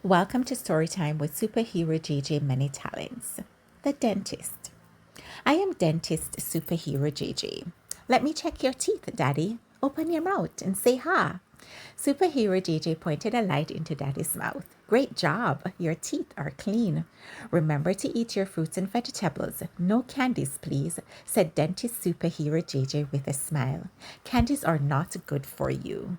Welcome to Storytime with Superhero JJ Many Talents, the dentist. I am dentist superhero JJ. Let me check your teeth, Daddy. Open your mouth and say ha. Superhero JJ pointed a light into Daddy's mouth. Great job. Your teeth are clean. Remember to eat your fruits and vegetables. No candies, please, said dentist superhero JJ with a smile. Candies are not good for you.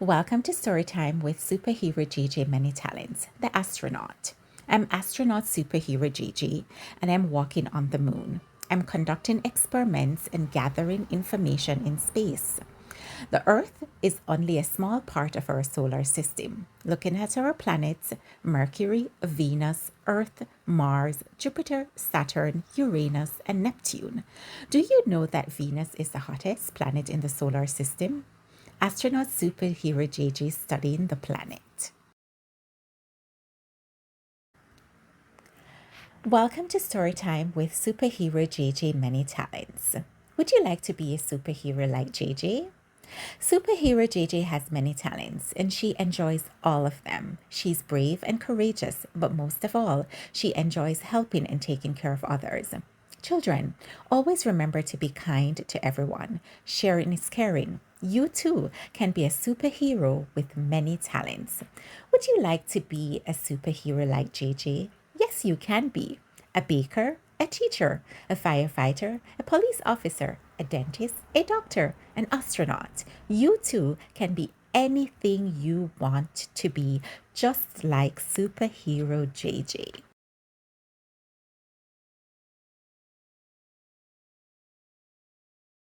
Welcome to Storytime with Superhero JJ Many Talents, the astronaut. I'm astronaut superhero JJ, and I'm walking on the moon. I'm conducting experiments and gathering information in space. The Earth is only a small part of our solar system. Looking at our planets, Mercury, Venus, Earth, Mars, Jupiter, Saturn, Uranus, and Neptune. Do you know that Venus is the hottest planet in the solar system? Astronaut superhero JJ studying the planet. Welcome to Storytime with Superhero JJ Many Talents. Would you like to be a superhero like JJ? Superhero JJ has many talents and she enjoys all of them. She's brave and courageous, but most of all, she enjoys helping and taking care of others. Children, always remember to be kind to everyone. Sharing is caring. You too can be a superhero with many talents. Would you like to be a superhero like JJ? Yes, you can be. A baker, a teacher, a firefighter, a police officer, a dentist, a doctor, an astronaut. You too can be anything you want to be, just like superhero JJ.